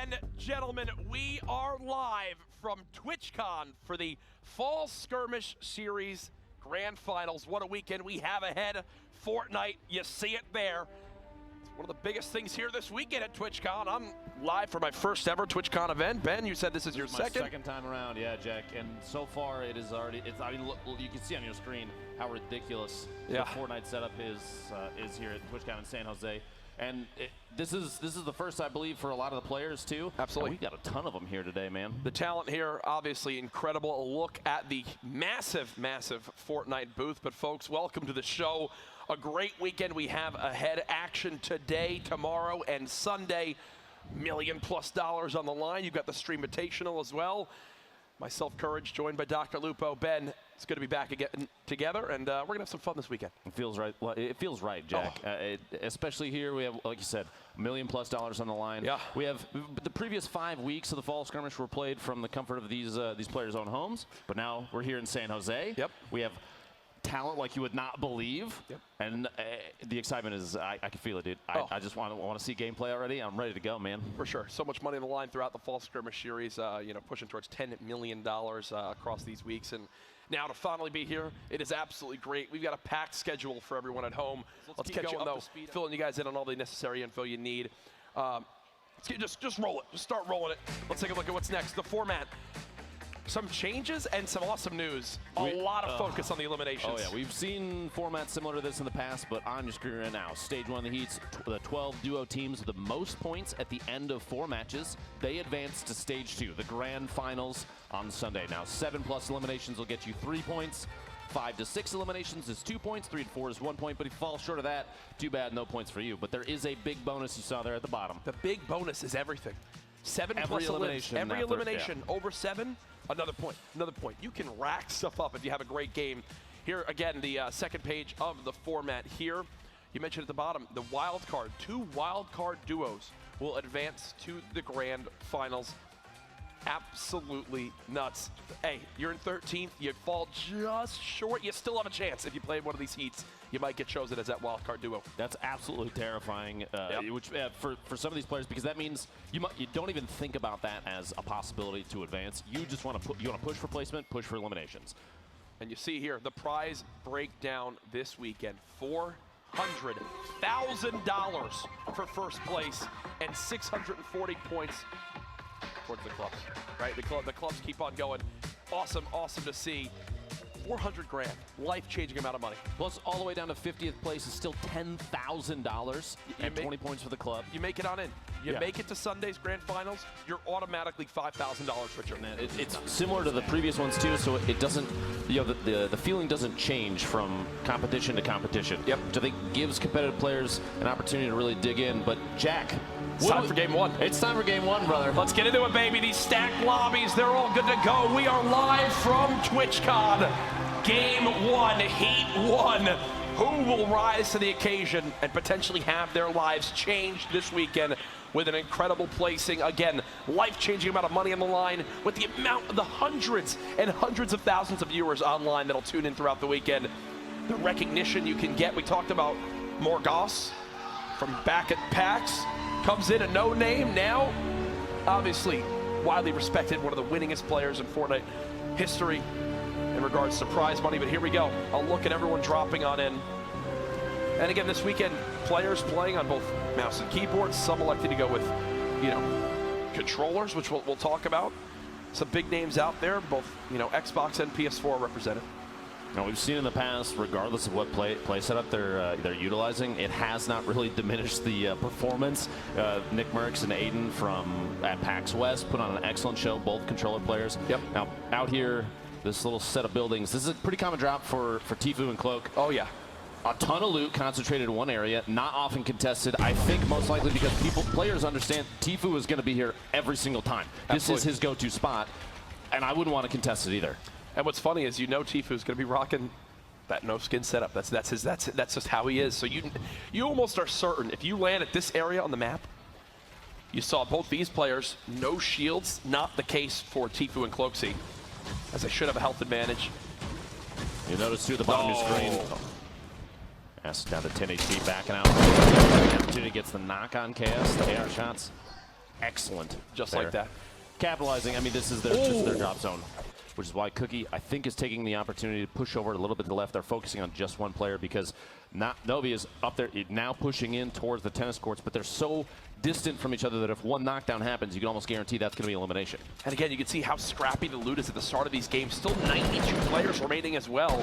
and gentlemen, we are live from TwitchCon for the Fall Skirmish Series Grand Finals. What a weekend we have ahead. Fortnite, you see it there. It's one of the biggest things here this weekend at TwitchCon. I'm live for my first ever TwitchCon event. Ben, you said this is your second? My second time around, yeah, Jack. And so far it is already, I mean, look, you can see on your screen how ridiculous the Fortnite setup is here at TwitchCon in San Jose. And this is the first, I believe, for a lot of the players, too. Absolutely. And we've got a ton of them here today, man. The talent here, obviously incredible. A look at the massive, massive Fortnite booth. But, folks, welcome to the show. A great weekend we have ahead. Action today, tomorrow, and Sunday. $1 million+ on the line. You've got the Stream Invitational as well. Myself, Courage, joined by Dr. Lupo. Ben, it's good to be back again together, and we're going to have some fun this weekend. It feels right. Well, it feels right, Jack. Especially here, we have, like you said, $1 million+ on the line. Yeah. We have the previous 5 weeks of the Fall Skirmish were played from the comfort of these players' own homes, but now we're here in San Jose. Yep. We have talent like you would not believe, and the excitement is, I can feel it, dude. I just want to see gameplay already. I'm ready to go, man. For sure. So much money on the line throughout the Fall Skirmish Series, you know, pushing towards $10 million across these weeks. And now to finally be here, it is absolutely great. We've got a packed schedule for everyone at home. Let's catch you up to speed, filling you guys in on all the necessary info you need. Just roll it. Just start rolling it. Let's take a look at what's next. The format. Some changes and some awesome news. A lot of focus on the eliminations. Oh, yeah. We've seen formats similar to this in the past, but on your screen right now, Stage 1 of the Heats, the 12 duo teams with the most points at the end of 4 matches, they advance to Stage 2, the Grand Finals on Sunday. Now, 7+ eliminations will get you 3 points. 5 to 6 eliminations is 2 points. 3 to 4 is 1 point. But if you fall short of that, too bad, no points for you. But there is a big bonus you saw there at the bottom. The big bonus is everything. 7+ elimination. Every elimination over 7, another point, another point. You can rack stuff up if you have a great game. Here again, the second page of the format here. You mentioned at the bottom, the wild card. 2 wild card duos will advance to the Grand Finals. Absolutely nuts. Hey, you're in 13th, you fall just short, you still have a chance. If you play one of these heats, you might get chosen as that wildcard duo. That's absolutely terrifying, which for some of these players, because that means you don't even think about that as a possibility to advance. You just want to push for placement, push for eliminations. And you see here the prize breakdown this weekend: $400,000 for first place and 640 points towards the clubs, right? The clubs keep on going. Awesome, awesome to see. 400 grand, life-changing amount of money. Plus, all the way down to 50th place is still $10,000 and 20 points for the club. You make it on in. You make it to Sunday's Grand Finals, you're automatically $5,000 richer. It's similar to the previous ones too, so it doesn't, you know, the feeling doesn't change from competition to competition. Yep. Which I think gives competitive players an opportunity to really dig in. But Jack, it's time for game 1. It's time for game 1, brother. Let's get into it, baby. These stacked lobbies, they're all good to go. We are live from TwitchCon. Game 1, Heat 1. Who will rise to the occasion and potentially have their lives changed this weekend with an incredible placing? Again, life-changing amount of money on the line with the amount of the hundreds and hundreds of thousands of viewers online that'll tune in throughout the weekend. The recognition you can get. We talked about Morgas from back at PAX. Comes in a no-name now. Obviously, widely respected, one of the winningest players in Fortnite history in regards to prize money. But here we go. I'll look at everyone dropping on in. And again, this weekend, players playing on both mouse and keyboards. Some elected to go with, you know, controllers, which we'll talk about. Some big names out there, both, you know, Xbox and PS4 represented. Now, we've seen in the past, regardless of what play setup they're utilizing, it has not really diminished the performance. Nick Merckx and Aiden at PAX West put on an excellent show, both controller players. Yep. Now, out here, this little set of buildings, this is a pretty common drop for Tfue and Cloak. Oh, yeah. A ton of loot concentrated in one area, not often contested. I think most likely because players understand Tfue is going to be here every single time. This is his go-to spot, and I wouldn't want to contest it either. And what's funny is, you know, Tfue is going to be rocking that no skin setup. That's just how he is. So you almost are certain if you land at this area on the map. You saw both these players, no shields, not the case for Tfue and Cloakzy, as they should have a health advantage. You notice too, the bottom of your screen. S down to 10 HP, backing out. Opportunity gets the knock on chaos, the AR shots. excellent. Just there. like that. Capitalizing, I mean, this is their drop zone, which is why Cookie, I think, is taking the opportunity to push over a little bit to the left. They're focusing on just one player because Novi is up there now pushing in towards the tennis courts, but they're so distant from each other that if one knockdown happens, you can almost guarantee that's going to be elimination. And again, you can see how scrappy the loot is at the start of these games. Still 92 players remaining as well.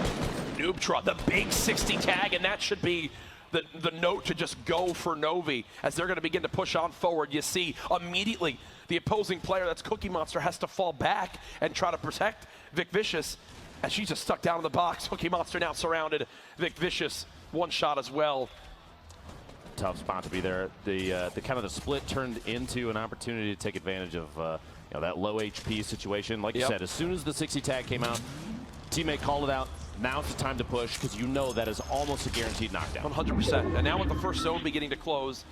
Noobtra, the big 60 tag, and that should be the note to just go for Novi as they're going to begin to push on forward. You see immediately the opposing player, that's Cookie Monster, has to fall back and try to protect Vic Vicious as she's just stuck down in the box. Cookie Monster now surrounded. Vic Vicious, one shot as well. Tough spot to be there. The kind of the split turned into an opportunity to take advantage of that low HP situation. Like you said, as soon as the 60 tag came out, teammate called it out. Now it's time to push because you know that is almost a guaranteed knockdown. 100%. And now with the first zone beginning to close,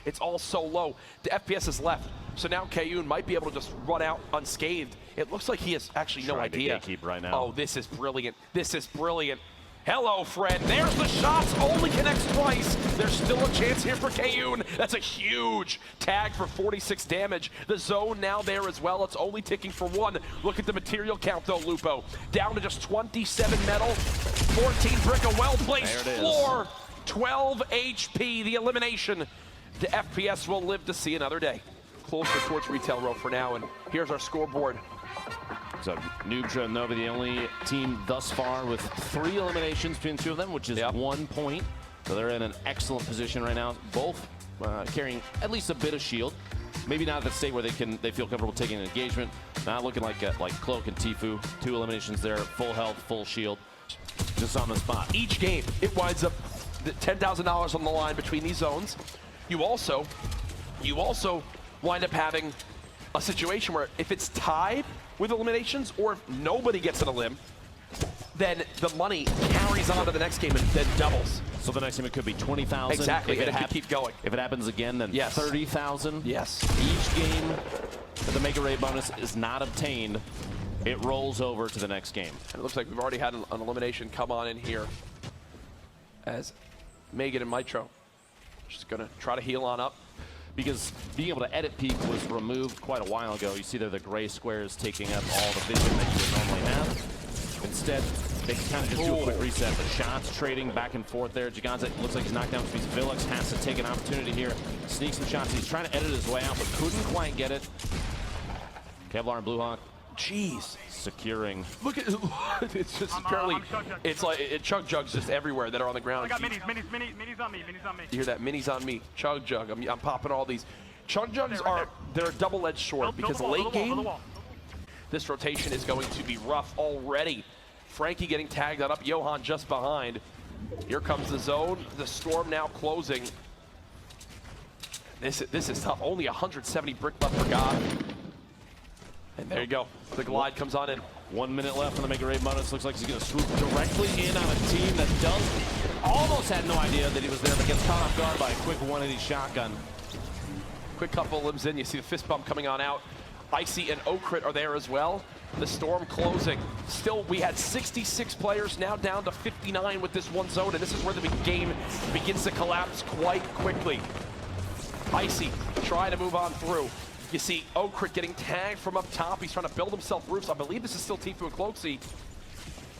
it's all so low. The FPS is left. So now Kayun might be able to just run out unscathed. It looks like he has actually no idea. To gatekeep right now. Oh, this is brilliant. This is brilliant. Hello, Fred. There's the shots. Only connects twice. There's still a chance here for Kayun. That's a huge tag for 46 damage. The zone now there as well. It's only ticking for one. Look at the material count, though, Lupo. Down to just 27 metal, 14 brick, a well-placed floor, 12 HP. The elimination. The FPS will live to see another day. Closer towards retail row for now, and here's our scoreboard. So Noobtra and Novi, the only team thus far with 3 eliminations between the two of them, which is 1 point. So they're in an excellent position right now. Both carrying at least a bit of shield. Maybe not at the state where they feel comfortable taking an engagement. Not looking like Cloak and Tfue. 2 eliminations there, full health, full shield, just on the spot. Each game, it winds up $10,000 on the line between these zones. You also wind up having a situation where if it's tied with eliminations, or if nobody gets an elim, then the money carries on to the next game and then doubles. So the next game it could be 20,000. Exactly, and it could keep going. If it happens again, then 30,000. Yes. Each game that the Mega Raid bonus is not obtained, it rolls over to the next game. And it looks like we've already had an elimination come on in here as Megan and Mitro just gonna try to heal on up. Because being able to edit peak was removed quite a while ago. You see there the gray squares taking up all the vision that you would normally have. Instead, they can kind of just do a quick reset. The shots trading back and forth there. Giganza looks like he's knocked down because Villix has to take an opportunity here. Sneak some shots. He's trying to edit his way out, but couldn't quite get it. Kevlar and Blue Hawk. Jeez. Securing. Look at it's just apparently it's like chug jugs just everywhere that are on the ground. I got minis on me. You hear that? Minis on me. Chug jug. I'm popping all these. Chug jugs they're a double-edged sword because late game this rotation is going to be rough already. Frankie getting tagged on up. Johan just behind. Here comes the zone. The storm now closing. This is tough. Only 170 brick left for God. And there you go. The glide comes on in. 1 minute left on the Mega Raid bonus. Looks like he's going to swoop directly in on a team that almost had no idea that he was there, but gets caught off guard by a quick 180 shotgun. Quick couple limbs in. You see the fist bump coming on out. Icy and Okrit are there as well. The storm closing. Still, we had 66 players, now down to 59 with this one zone, and this is where the game begins to collapse quite quickly. Icy trying to move on through. You see Okrit getting tagged from up top. He's trying to build himself roofs. I believe this is still Tfue and Cloakzy.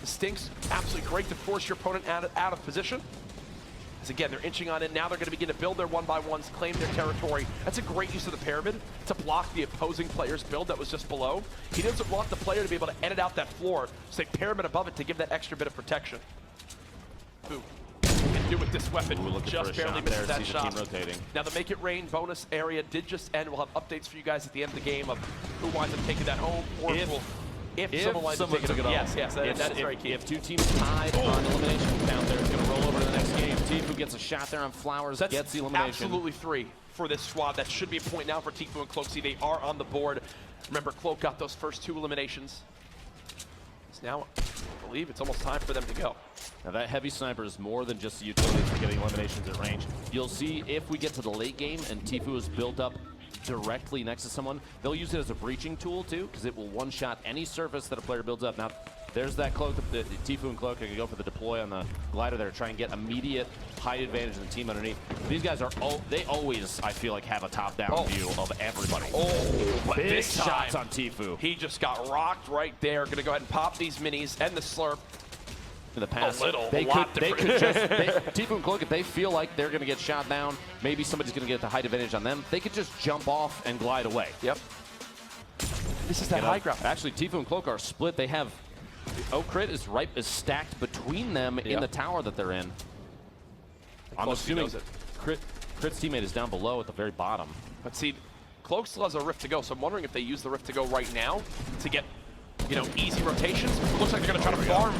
The stinks, absolutely great to force your opponent out of position. As again, they're inching on in. Now they're going to begin to build their 1x1s, claim their territory. That's a great use of the pyramid to block the opposing player's build that was just below. He doesn't want the player to be able to edit out that floor, so they pyramid above it to give that extra bit of protection. Ooh. Can do with this weapon. Just barely misses that shot. Now the Make It Rain bonus area did just end. We'll have updates for you guys at the end of the game of who winds up taking that home, or if someone winds up taking it home. Yes, that is very key. If 2 teams tied on elimination count there, it's going to roll over to the next game. Tfue gets a shot there on Flowers, gets the elimination. Absolutely 3 for this squad. That should be a point now for Tfue and Cloakzy. They are on the board. Remember, Cloak got those first 2 eliminations. It's now, I believe, it's almost time for them to go. Now that heavy sniper is more than just a utility for getting eliminations at range. You'll see if we get to the late game and Tfue is built up directly next to someone, they'll use it as a breaching tool too, because it will one-shot any surface that a player builds up. Now, There's that cloak. Tfue and Cloakzy can go for the deploy on the glider there, try and get immediate height advantage of the team underneath. These guys are, they always, I feel like, have a top-down view of everybody. Oh, but big this shots time, on Tfue. he just got rocked right there. Gonna go ahead and pop these minis and the slurp. In the past, a lot they could just, Tfue and Cloakzy, if they feel like they're going to get shot down, maybe somebody's going to get the height advantage on them, they could just jump off and glide away. Yep. This is that high ground. Actually, Tfue and Cloakzy are split. They have, Crit is stacked between them in the tower that they're in. I'm assuming Crit's teammate is down below at the very bottom. But see, Cloak still has a rift to go, so I'm wondering if they use the rift to go right now to get, you know, easy rotations. It looks like they're going to try to farm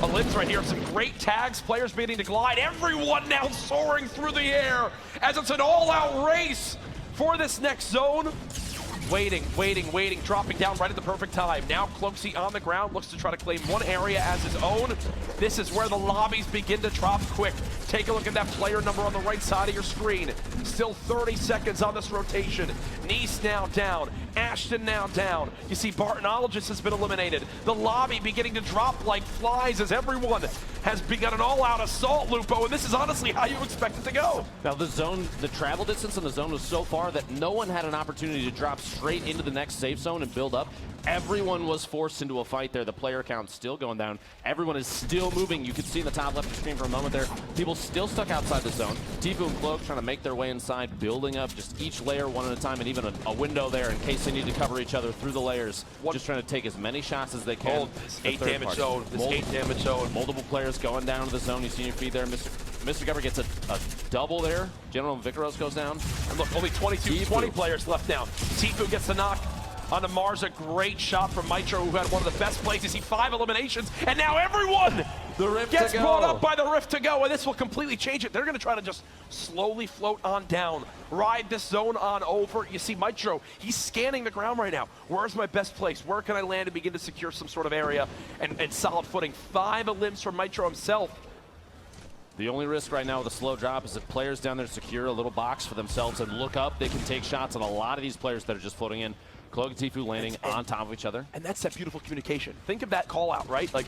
a limbs right here. Some great tags, players beginning to glide. Everyone now soaring through the air as it's an all-out race for this next zone. Waiting, dropping down right at the perfect time. Now Cloakzy on the ground, looks to try to claim one area as his own. This is where the lobbies begin to drop quick. Take a look at that player number on the right side of your screen. Still 30 seconds on this rotation. Nice now down, Ashton now down. You see Bartonologist has been eliminated. The lobby beginning to drop like flies as everyone has begun an all-out assault, Lupo, and this is honestly how you expect it to go. Now the zone, the travel distance in the zone was so far that no one had an opportunity to drop straight into the next safe zone and build up. Everyone was forced into a fight there. The player count still going down. Everyone is still moving. You can see in the top left of the screen for a moment there. People still stuck outside the zone. Tfue and Cloak trying to make their way inside, building up just each layer one at a time, and even a window there in case they need to cover each other through the layers. Just trying to take as many shots as they can. Oh, this 8 damage zone. This 8 damage zone. Multiple players going down to the zone. You see your feed there. Mr. Gubber gets a double there. General Vicaros goes down. And look, only 20 players left now. Tfue gets the knock onto Mars. A great shot from Mitro, who had one of the best plays. You see 5 eliminations, and now everyone gets brought up by the rift to go, and this will completely change it. They're going to try to just slowly float on down, ride this zone on over. You see Mitro, he's scanning the ground right now. Where's my best place? Where can I land and begin to secure some sort of area and solid footing? 5 elims from Mitro himself. The only risk right now with a slow drop is if players down there secure a little box for themselves and look up, they can take shots on a lot of these players that are just floating in. Cloak and Tfue landing on top of each other. And that's that beautiful communication. Think of that call out, right? Like,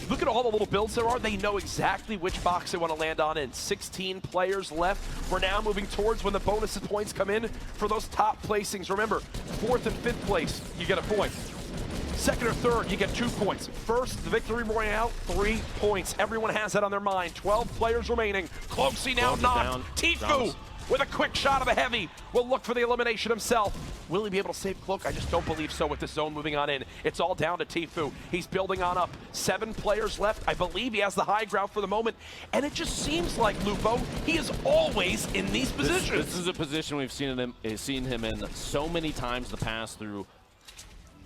look at all the little builds there are. They know exactly which box they want to land on in. 16 players left. We're now moving towards when the bonus points come in for those top placings. Remember, 4th and 5th place, you get a point. 2nd or 3rd, you get 2 points. First, the victory royale, 3 points. Everyone has that on their mind. 12 players remaining. Cloakzy now knocked. Tfue with a quick shot of a heavy will look for the elimination himself. Will he be able to save Cloak? I just don't believe so with this zone moving on in. It's all down to Tfue. He's building on up. 7 players left. I believe he has the high ground for the moment. And it just seems like, Lupo, he is always in these positions. This is a position we've seen him in so many times in the past through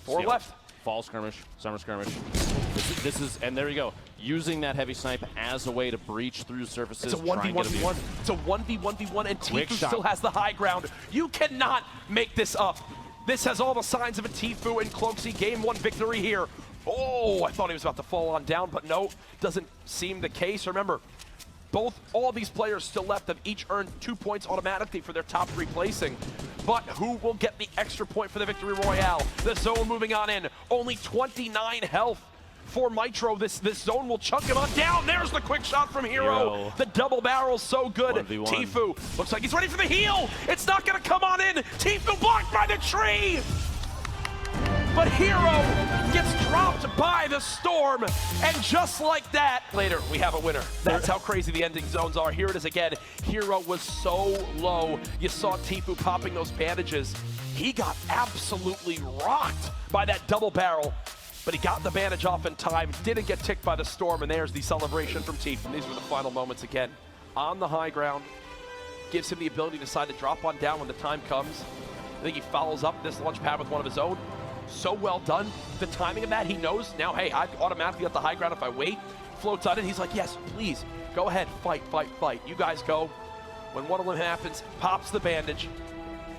4 left. Fall Skirmish, Summer Skirmish. This is, and there you go, using that heavy snipe as a way to breach through surfaces. It's a 1v1v1. It's a 1v1v1, and Tfue still has the high ground. You cannot make this up. This has all the signs of a Tfue and Cloakzy Game 1 victory here. Oh, I thought he was about to fall on down, but no, doesn't seem the case. Remember, all these players still left have each earned 2 points automatically for their top 3 placing. But who will get the extra point for the victory royale? The zone moving on in. Only 29 health for Mitro. This zone will chunk him on down. There's the quick shot from Hero. The double barrel's so good. 1v1. Tfue looks like he's ready for the heal. It's not going to come on in. Tfue blocked by the tree. But Hero gets dropped by the storm, and just like that, later we have a winner. That's how crazy the ending zones are. Here it is again. Hero was so low. You saw Tfue popping those bandages. He got absolutely rocked by that double barrel, but he got the bandage off in time, didn't get ticked by the storm, and there's the celebration from Tfue. These were the final moments again. On the high ground, gives him the ability to decide to drop on down when the time comes. I think he follows up this launch pad with one of his own. So well done. The timing of that, he knows now, hey, I automatically got the high ground if I wait. Floats on it. He's like, yes, please, go ahead, fight. You guys go. When one of them happens, pops the bandage.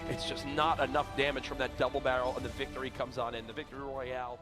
It's just not enough damage from that double barrel, and the victory comes on in. The victory royale.